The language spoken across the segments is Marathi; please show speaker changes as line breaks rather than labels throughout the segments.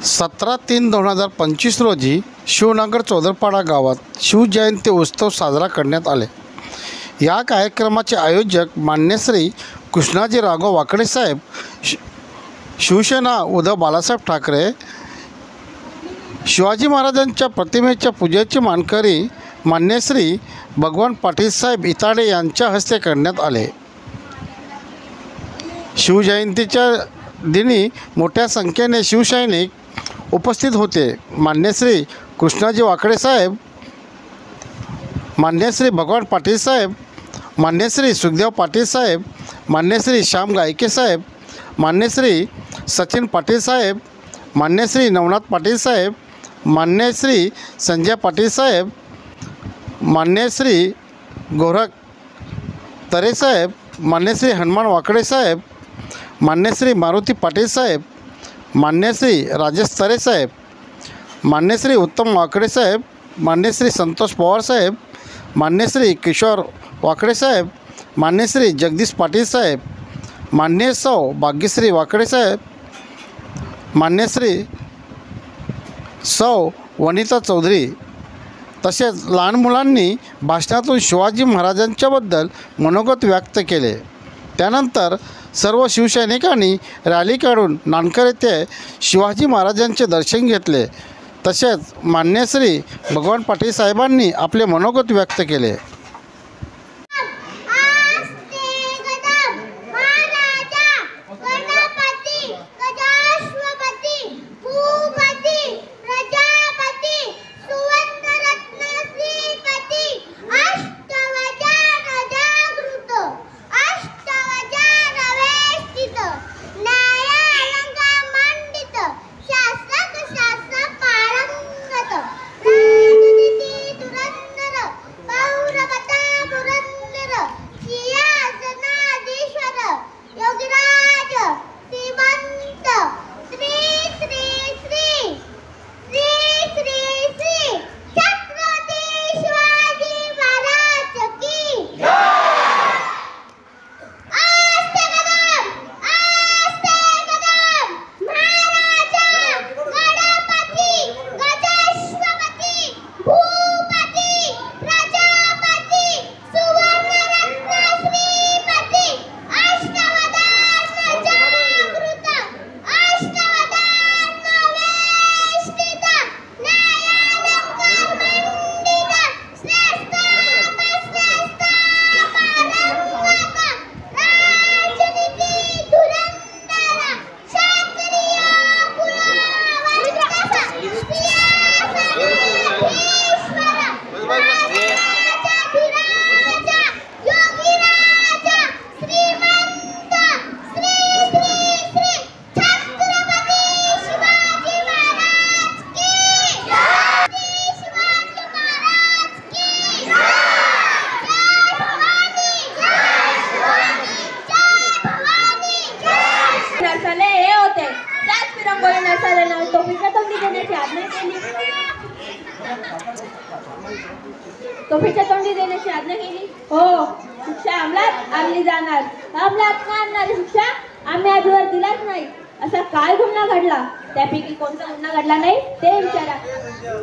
17/3/2025 रोजी शिवनगर चौदरपाडा गावात शिवजयंती उत्सव साजरा करण्यात आले। या कार्यक्रमाचे आयोजक मान्य श्री कृष्णाजी राघव वाकडे साहेब, शिवसेना उद्धव बाळासाहेब ठाकरे, शिवाजी महाराजांच्या प्रतिमेच्या पूजेचे मानकरी मान्य श्री भगवान पाटील साहेब इताडे यांच्या हस्ते करण्यात आले। शिवजयंतीच्या दिनी मोठ्या संख्येने शिवसैनिक उपस्थित होते। मान्य श्री कृष्णाजी वाकडे साहेब, मान्य श्री भगवान पाटील साहेब, मान्य श्री सुखदेव पाटील साहेब, मान्य श्री श्याम गायके साहेब, मान्य श्री सचिन पाटील साहेब, मान्य श्री नवनाथ पाटील साहेब, मान्य श्री संजय पाटील साहेब, मान्य श्री गोरख तरे साहेब, मान्य श्री हनुमान वाकडे साहेब, मान्य श्री मारुती पाटील साहेब, मान्य श्री राजेश तरे साहेब, मान्य श्री उत्तम वाकडे साहेब, मान्य श्री संतोष पवार साहेब, मान्य श्री किशोर वाकडे साहेब, मान्य श्री जगदीश पाटील साहेब, मान्य सौ भाग्यश्री वाकडे साहेब, मान्य श्री सौ वनिता चौधरी तसेच लहान मुलांनी भाषणातून शिवाजी महाराजांच्याबद्दल मनोगत व्यक्त केले। त्यानंतर सर्व शिवसैनिकांनी रॅली काढून नानकर येथे शिवाजी महाराजांचे दर्शन घेतले। तसेच मान्य श्री भगवान पाटील साहेबांनी आपले मनोगत व्यक्त केले।
तोफीच्या तोंडी देण्याची आज्ञा केली। हो, शिक्षा अंमलात आणली जाणार। अंमलात का आणणारी शिक्षा आम्ही आजवर दिलाच नाही। असा काय गुन्हा घडला? त्यापैकी कोणता गुन्हा घडला नाही ते विचारा।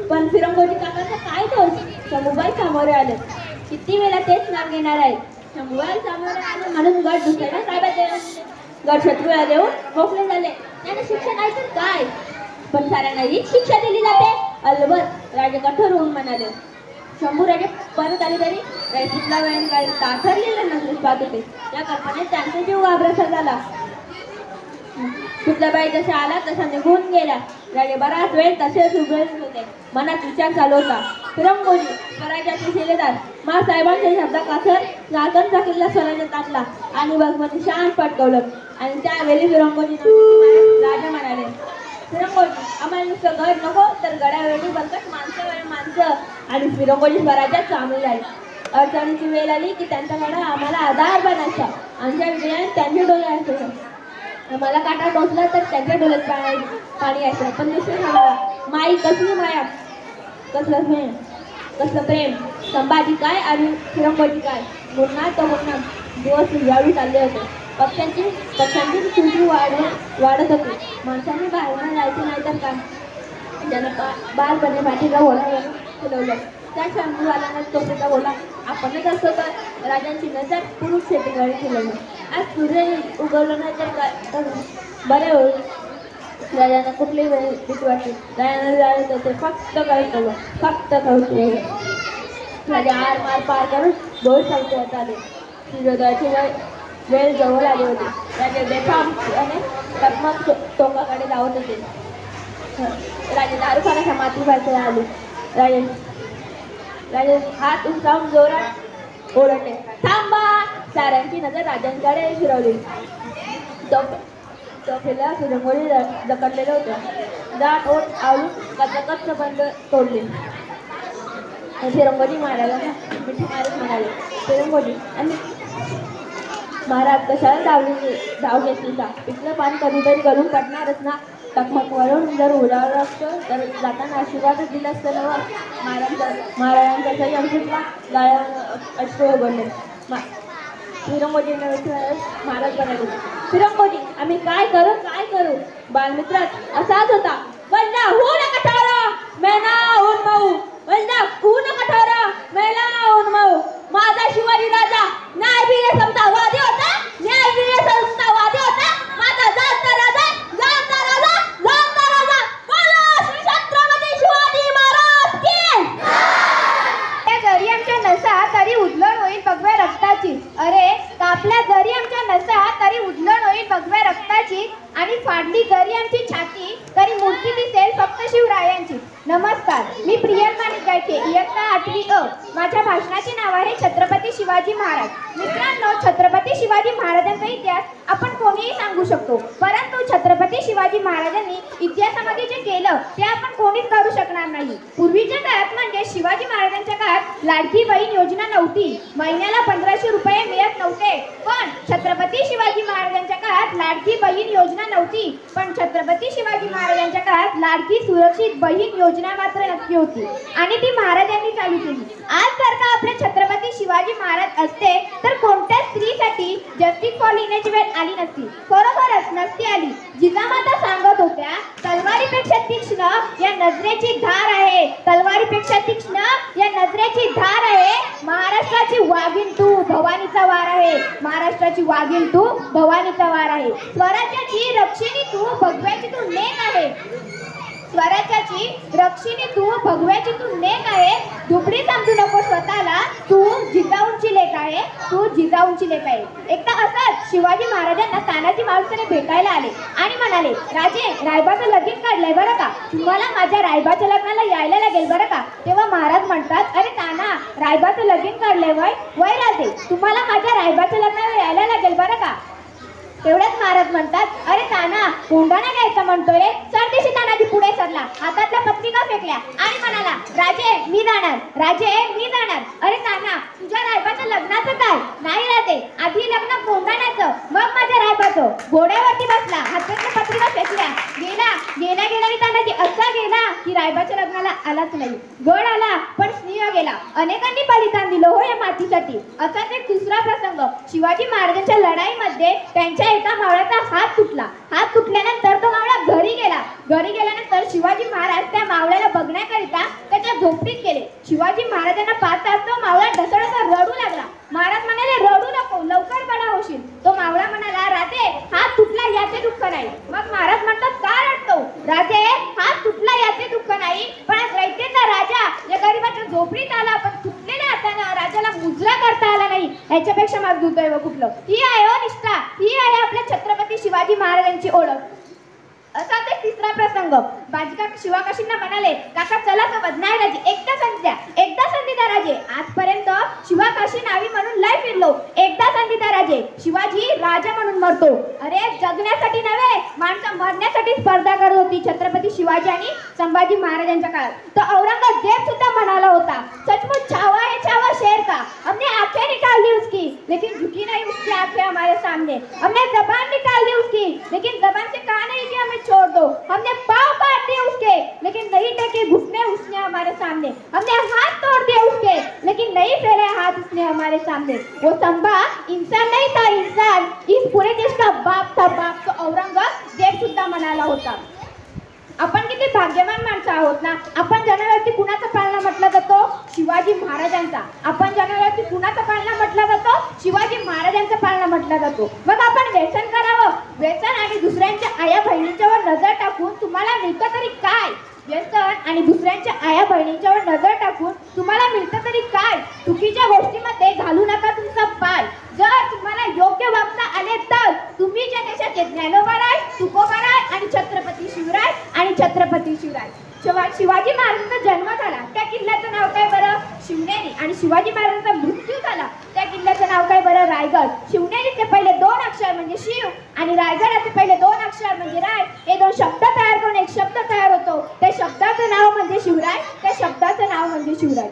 पण फिरंगोजी काकांचा काय दोष? मोबाईल सामोरे आले, किती वेळा तेच नाव घेणार आहेत। मोबाईल सामोरे आले म्हणून गट दुसऱ्याला ताब्यात गट शत्रूला देऊन मोकळे झाले। त्याने शिक्षा नाही तर काय, पण साऱ्यांना हीच शिक्षा दिली जाते। अलबत राजे कठोर होऊन म्हणाले। शंभूराजे परत आले तरी राजपूतला वेळ ताठरलेले नजरेस पाहत होते। या कल्पनेत त्यांचा जीव घाबरासा झाला। पुतलाबाई जसा आला तसा निघून गेला। राजे बराच वेळ तसेच उभे होते। मनात विचार चालू होता, फिरंगोजी स्वराज्याचे शिलेदार मा साहेबांच्या शब्दाखातर राजनचा किल्ला स्वराज्यात आणला आणि भगवंती शांत पटकवलं। आणि त्यावेळी फिरंगोजी राजा म्हणाले, फिरंगोजी आम्हाला नुसतं गड नको तर गडावेळी बलकट माणसं आणि फिरंगोजी स्वराज्यात सामील झाले। अडचणीची वेळ आली की त्यांच्याकडे आम्हाला आधार बनायचा। आमच्या विजयात त्यांचे डोळे असायचे। आम्हाला काटा टोचला तर त्यांच्या डोळ्यात पाणी यायचं। पण दुसरी सांगा, माई कसली माया, कसलं प्रेम, संभाजी काय आणि फिरंगोजी काय, गुन्हा तो गुन्हा दिवस यावी चालले होते। पक्ष्यांची संख्या वाढत होती. माणसांनी बाहेर जायचे नाही तर काय. त्यानं बालपणे पाठीला घोडा फिरवलं. त्या शंभूवाल्यानं टोपीचा बोला आपणच असतो तर राजांची नजर पुरुष शेतीकडे फिरवलं. आज सूर्य उगवलं नाही तर बरे होईल. राजांना कुठली वेळ भीती वाटली. राजांना जायचं ते फक्त कळतं. राजा आर पार करून दोन संख्येत आले. सूर्योदयाची वेळ जवळ आली होती. राजा बेफामपणे टकमक टोकाकडे धावत होते. राजा दारूखान्याच्या मातृभाषेला आले. राजा हात उंचावून जोरात ओरडले, थांबा. साऱ्यांची नजर राजांकडे फिरवली. टोपीला सूर्यमुळे जखडलेलं होतं. दाट ओठ आवळून कच्च बंद तोडले. फिरंगोजी महाराजांना मिठी मारत म्हणाले, फिरंगोजी आणि महाराज कशाला धाव घेतली का? पिकलं पान कधीतरी गळून पडणारच ना. टकमकवरून जर उडावलं असतं तर जाताना आशीर्वादच दिला असतं ना. महाराजांचा संयम सुटला. गाळ्यावर अश्रू उघडले. फिरंगोजींना महाराज बनाले. फिरंगोजी आम्ही काय करू? बालमित्र असाच होता. वंदा होऊ नका ठरव मेना होऊन माऊ. वंदा होऊ नका ठरव मेला होऊन माऊ. माझा शिवाजी राजा न्यायवीर समतावादी होता. माझा जाणता राजा बोला श्री छत्रपती शिवाजी महाराज की.
जरी आमच्या नसा तरी उधळण होईल भगव्या रक्ताची. अरे कापल्या जरी आमच्या नसा तरी उधळण होईल भगव्या रक्ताची. आणि फाडली जरी आमची छाती तरी मूर्ती दिसेल फक्त शिवरायांची. नमस्कार, मी प्रियंका गायके, इयत्ता 8वी अ. माझ्या भाषणाचे नाव आहे छत्रपती शिवाजी महाराज. मित्रांनो, छत्रपती शिवाजी महाराजांचा इतिहास आपण कोणीही सांगू शकतो, परंतु छत्रपती शिवाजी महाराजांनी इतिहासामध्ये जे केलं ते आपण कोणीच करू शकणार नाही. पूर्वीच्या काळात म्हणजे शिवाजी महाराजांच्या काळात लाडकी बहीण योजना नव्हती. महिन्याला 1500 रुपये मिळत नव्हते. पण छत्रपती शिवाजी महाराजांच्या काळात लाडकी बहीण योजना नव्हती. पण छत्रपती शिवाजी महाराजांच्या काळात लाडकी सुरक्षित बहीण योजना मात्र नक्की होती आणि ती महाराजांनी चालू केली. आज जर का आपले छत्रपती शिवाजी महाराज असते तर कोणत्या स्त्रीसाठी जस्टिस फॉर लिहिण्याची वेळ आली नसती. खरोखरच नसती आली. जिजामाता सांगत होत्या, तलवारीपेक्षा तीक्ष्ण या नजरेची धार आहे. तलवारीपेक्षा तीक्ष्ण या नजरेची धार आहे. महाराष्ट्राची वाघीण तू भवानीचा वार आहे. महाराष्ट्राची वाघीण तू भवानीचा वार आहे. स्वराज्याची रक्षिणी तू भगव्याची तू नेक आहे. स्वराज्याची रक्षिणी तू भगव्याची तू नेक आहे. दुबळी समजू नको स्वतःला, तू जिजाऊंची लेक आहे. एकदा असंच शिवाजी महाराजांना तानाजी मालुसरे भेटायला आले आणि म्हणाले, राजे रायबाचं लगीन काढलंय बरं का, तुम्हाला माझ्या रायबाच्या लग्नाला यायला लागेल बरं का. तेव्हा महाराज म्हणतात, अरे ताना, रायबाचं लगीन काढलंय वय राजे, तुम्हाला माझ्या रायबाच्या लग्नाला यायला लागेल बरं का. तेवढ्याच महाराज म्हणतात, अरे ताना, कोंडाणा घ्यायचा म्हणतोय. सरदेशी तानाजी पुढे सरला, हातातल्या पत्रिका फेकल्या आणि म्हणाला, राजे मी जाणार. अरे ताना, तुझ्या रायबाचं लग्नाचं काय? नाही राजे, आधी लग्न कोंडाण्याचं, मग माझ्या रायबाचं. घोड्यावरती बसला, हातातल्या पत्रिका फेकल्या, गेला तानाजी असा गेला की रायबाच्या लग्नाला आलाच नाही. गड आला पण स्नेह गेला. अनेकांनी बलिदान दिलं हो या मातीसाठी. असाच एक दुसरा प्रसंग. शिवाजी महाराजांच्या लढाईमध्ये त्यांच्या एका मावळ्याचा हात तुटल्यानंतर तो मावळा घरी गेल्यानंतर शिवाजी महाराज त्या मावळ्याला बघण्याकरिता त्याच्या झोपडीत गेले. शिवाजी महाराजांना पाहताच तो मावळा ढसढसा रडू लागला. महाराज म्हणाले, रडू नको, लवकर बरा होशील. तो मावळा म्हणाला, राजे हात तुटला याचे दुःख नाही. मग महाराज म्हणतात, का रडतो? राजे हात तुटला याचे दुःख नाही, पण रयतेचा राजा या गरीबाच्या झोपडीत आला, पण तुटलेल्या हाताने राजाला मुजरा करता आला नाही. याच्यापेक्षा माझं दुर्दैव कुठलं? ही आहे हो निष्ठा, ही आहे आपल्या छत्रपती शिवाजी महाराजांची ओळख. असाच एक तिसरा प्रसंग. बाजीकाका शिवाकाशींना म्हणाले, काका चला सोबत. नाही राजे, एकदा संधी द्या राजे. आजपर्यंत शिवाकाशी नावी म्हणून लय फिरलो, एकदा संधी द्या राजे. शिवाजी राजा म्हणून मरतो. अरे जगण्यासाठी नव्हे, माणसं मरण्यासाठी स्पर्धा करत होती छत्रपती शिवाजी आणि संभाजी महाराजांच्या काळात. तर औरंगजेब सुद्धा म्हणाला होता, सचमुच छावा है छावा शेर का, हमने आंखें निकाल दी उसकी लेकिन झुकी नहीं उसकी आंखें हमारे सामने. हमने जबान निकाल दी उसकी लेकिन जबान से कहा नहीं कि हमें छोड़ दो. हमने पाँव काट दिए उसके लेकिन नहीं टेके घुटने उसने हमारे सामने. हमने हाथ तोड़ दिए उसके लेकिन नहीं फैले हाथ उसने हमारे सामने. वो संभा इंसान नहीं था, इंसान इस पूरे आपण किती भाग्यवान माणसं आहोत ना. आपण ज्याच्यावरती कुणाचा पाळणा म्हटला जातो? शिवाजी महाराजांचा. आपण ज्याच्यावरती कुणाचा पाळणा म्हटला जातो? शिवाजी महाराजांचा पाळणा म्हटला जातो. मग आपण व्यसन करावं. व्यसन आणि दुसऱ्यांच्या आया बहिणींच्यावर नजर टाकून तुम्हाला मिळतं तरी काय? व्यसन आणि दुसऱ्यांच्या आया बहिणींच्यावर नजर टाकून तुम्हाला मिळतं तरी काय? चुकीच्या गोष्टीमध्ये घालू नका तुमचा पाय. जर तुम्हाला योग्य वागता आले तर तुम्ही ज्या देशाचे ज्ञानोबाराय, तुकोबाराय आणि छत्रपती शिवराय आणि छत्रपती शिवराय. शिवाजी महाराजांचा जन्म झाला त्या किल्ल्याचं नाव काय बरं? शिवनेरी. आणि शिवाजी महाराजांचा मृत्यू झाला त्या किल्ल्याचं नाव काय बरं? रायगड. शिवनेरीचे पहिले 2 अक्षर म्हणजे शिव आणि रायगडाचे पहिले 2 अक्षर म्हणजे राय. हे 2 शब्द तयार करून एक शब्द तयार होतो. त्या शब्दाचं नाव म्हणजे शिवराय. त्या शब्दाचं नाव म्हणजे शिवराय.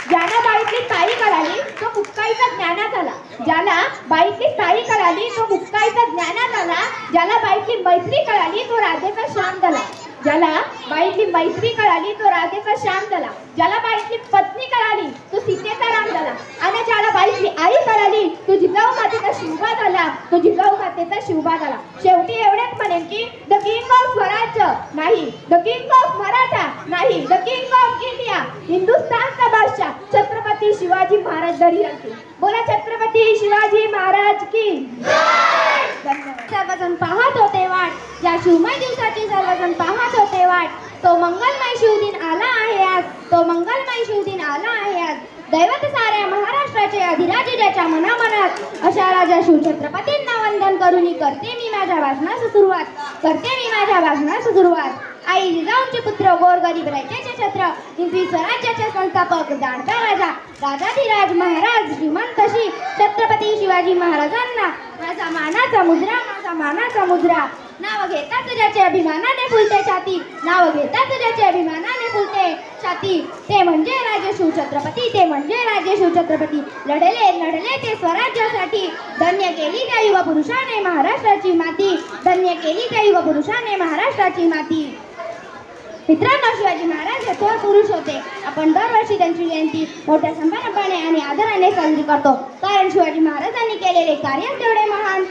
ज्याला बाईतली ताई कळाली तो मुक्काईचा ज्ञानात आला. ज्याला बाईतली ताई कळाली तो मुक्काईचा ज्ञानात आला. ज्याला बाईतली मैत्री कळाली तो राधेचा श्याम झाला. ज्याला बाईतली मैत्री कळाली तो राधेचा श्याम झाला. ज्याला बाईतली पत्नी कळाली तो सीतेचा राम झाला. आणि ज्याला बाईतली आई कळाली तो जिजाऊ मातेचा शिवबा झाला. तो जिजाऊ मातेचा शिवबा झाला. शेवटी एवढेच म्हणेन की द किंग ऑफ स्वराज्य नाही, द किंग ऑफ मराठा नाही, द किंग ऑफ इंडिया, हिंदुस्थानचा बादशाह छत्रपती शिवाजी महाराज दरी राहतील. बोला छत्रपती शिवाजी महाराज की धन्यवाद. सर्वजण पाहत होते वाट, या शिवमय दिवसाची सर्वजण पाहत होते वाट. तो मंगलमय शिवदिन आला आहे आज, तो मंगलमय शिवदिन आला आहे आज. दैवत साऱ्या महाराष्ट्राचे अधिराजे ज्याच्या मनामनात अशा राजा शिवछत्रपतींना वंदन करून करते मी माझ्या भाषणास सुरुवात. आई जिजाऊंचे पुत्र गोरगरीब रयतेचे छत्र, हिंदवी स्वराज्याचे संस्थापक जाणता राजा राजाधिराज महाराज श्रीमंत श्री छत्रपती शिवाजी महाराजांना माझा मानाचा मुद्रा. नाव घेताच ज्याचे अभिमानाने फुलते छाती, नाव घेताच ज्याचे अभिमानाने फुलते छाती. ते म्हणजे राजे शिवछत्रपती, ते म्हणजे राजे शिवछत्रपती. लढले ते स्वराज्यासाठी, धन्य केली त्या युग पुरुषाने महाराष्ट्राची माती, धन्य केली त्या युग पुरुषाने महाराष्ट्राची माती. मित्रांनो, शिवाजी महाराज हे थोर पुरुष होते. आपण दरवर्षी त्यांची जयंती मोठ्या संभ्रमाने आणि आदराने साजरी करतो, कारण शिवाजी महाराजांनी केलेले कार्य तेवढे महान.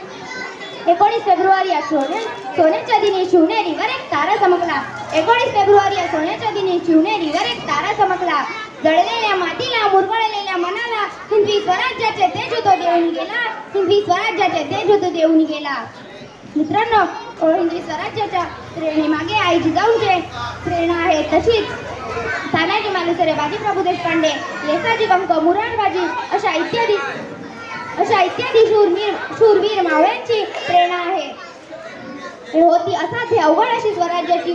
19 फेब्रुवारी या सोन्याच्या दिनी शिवनेरीवर एक तारा चमकला. 19 फेब्रुवारी या सोन्याच्या दिनी शिवनेरीवर एक तारा चमकला. जळलेल्या मातीला, मुरगळलेल्या मनाला हिंदवी स्वराज्याचे तेज तो देऊन गेला, हिंदवी स्वराज्याचे तेज तो देऊन गेला. मित्रांनो, हिंदवी स्वराज्याच्या प्रेरणेमागे आई जिजाऊंचे प्रेरणा आहे. तशीच तानाजी मालुसरे, बाजीप्रभू देशपांडे, येसाजी कंक, मुरारबाजी अशा इत्यादी शूरवीर मावळ्यांची प्रेरणा आहे. होती असाध्य अवघड अशी स्वराज्याची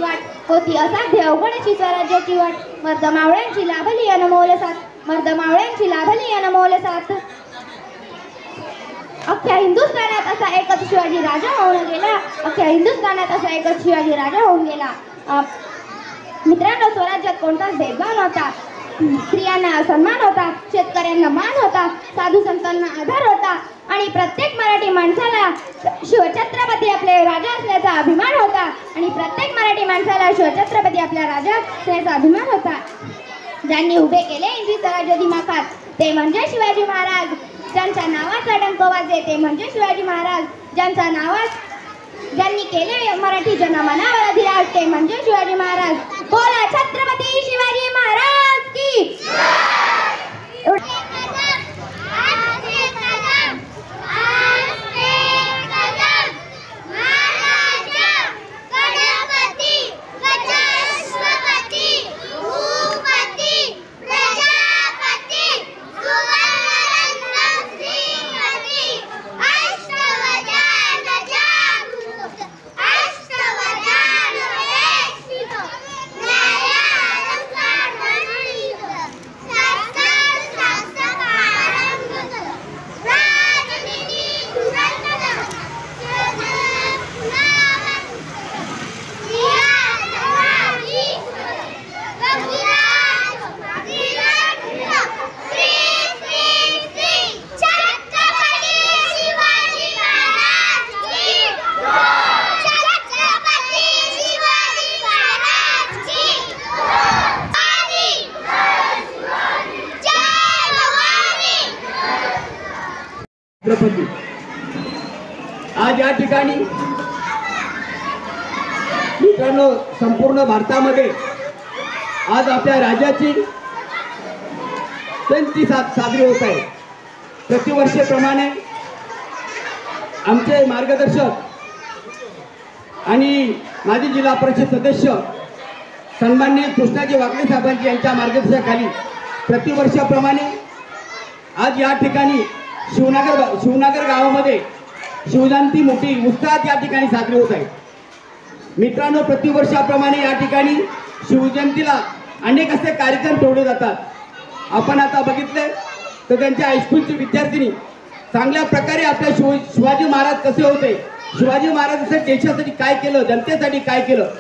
वाट, मर्द मावळ्यांची लाभली अनमोल साथ. अख्ख्या हिंदुस्थानात असा एकच शिवाजी राजा होऊन गेला. मित्रांनो, स्वराज्यात कोणताच भेदभाव नव्हता. स्त्रियांना सन्मान होता, शेतकऱ्यांना मान होता, साधू संतांना आधार होता आणि प्रत्येक मराठी माणसाला शिवछत्रपती आपले राजा असल्याचा अभिमान होता. ज्यांनी उभे केले हिंदवी स्वराज्य दिमाखात ते म्हणजे शिवाजी महाराज. ज्यांच्या नावाचा डंक वाजे ते म्हणजे शिवाजी महाराज. ज्यांनी केले मराठी जनमनावर अधिराज ते म्हणजे शिवाजी महाराज. बोला छत्रपती शिवाजी महाराज की.
मित्रांनो, संपूर्ण भारतामध्ये आज आपल्या राज्याची जयंती साजरी होत आहे. प्रतिवर्षीप्रमाणे आमचे मार्गदर्शक आणि माजी जिल्हा परिषद सदस्य सन्माननीय कृष्णाजी वाकडे साहेबांची यांच्या मार्गदर्शनाखाली प्रतिवर्षाप्रमाणे आज या ठिकाणी शिवनगर गावामध्ये शिवजयंती मोठी उत्साहात या ठिकाणी साजरी होत आहे. मित्रांनो, प्रतिवर्षाप्रमाणे या ठिकाणी शिवजयंतीला अनेक असे कार्यक्रम ठेवले जातात. आपण आता बघितले तर त्यांच्या हायस्कूलची विद्यार्थिनी चांगल्या प्रकारे आपल्या शिवाजी महाराज कसे होते, शिवाजी महाराज देशासाठी काय केलं, जनतेसाठी काय केलं,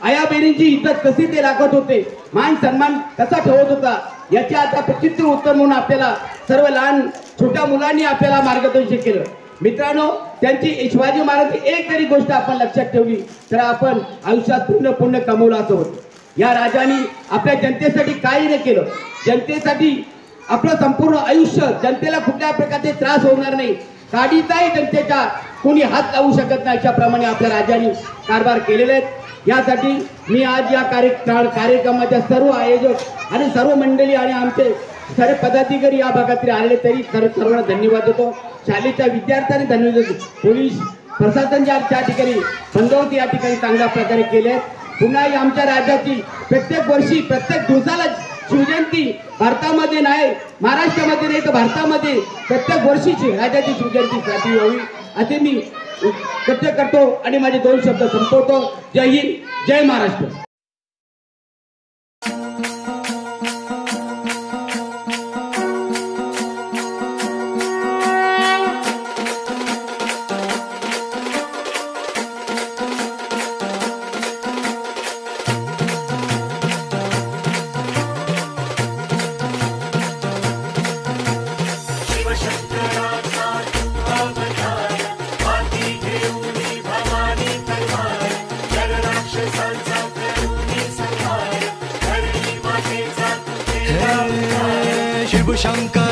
आया बहिणींची इज्जत कशी ते राखत होते, मान सन्मान कसा ठेवत होता, याचे आता प्रचित्र उत्तर म्हणून आपल्याला सर्व लहान छोट्या मुलांनी आपल्याला मार्गदर्शन केलं. मित्रांनो, त्यांची शिवाजी महाराजची एक तरी गोष्ट आपण लक्षात ठेवली तर आपण आयुष्यात पुण्य कमवलं असं होतं. या राजांनी आपल्या जनतेसाठी काही नाही केलं. जनतेसाठी आपलं संपूर्ण आयुष्य, जनतेला कुठल्या प्रकारचे त्रास होणार नाही, काडीचाही जनतेच्या कोणी हात लावू शकत नाही, अशाप्रमाणे आपल्या राजांनी कारभार केलेले आहेत. यासाठी मी आज या कार्यक्रमाच्या सर्व आयोजक आणि सर्व मंडळी आणि आमचे सर्व पदाधिकारी या भागातील आलेले तरी सर्वांना धन्यवाद देतो. शाळेच्या विद्यार्थ्यांनी धन्यवाद देतो. पोलीस प्रशासन त्या ठिकाणी बंदोबस्त या ठिकाणी चांगल्या प्रकारे केले. पुन्हा आमच्या राज्याची प्रत्येक वर्षी प्रत्येक दिवसाला शिवजयंती भारतामध्ये नाही, महाराष्ट्रामध्ये नाही तर भारतामध्ये प्रत्येक वर्षीची राज्याची शिवजयंती साजरी होईल असे मी प्रत्यय करतो आणि माझे 2 शब्द संपवतो. जय हिंद, जय महाराष्ट्र.
शिवशंकर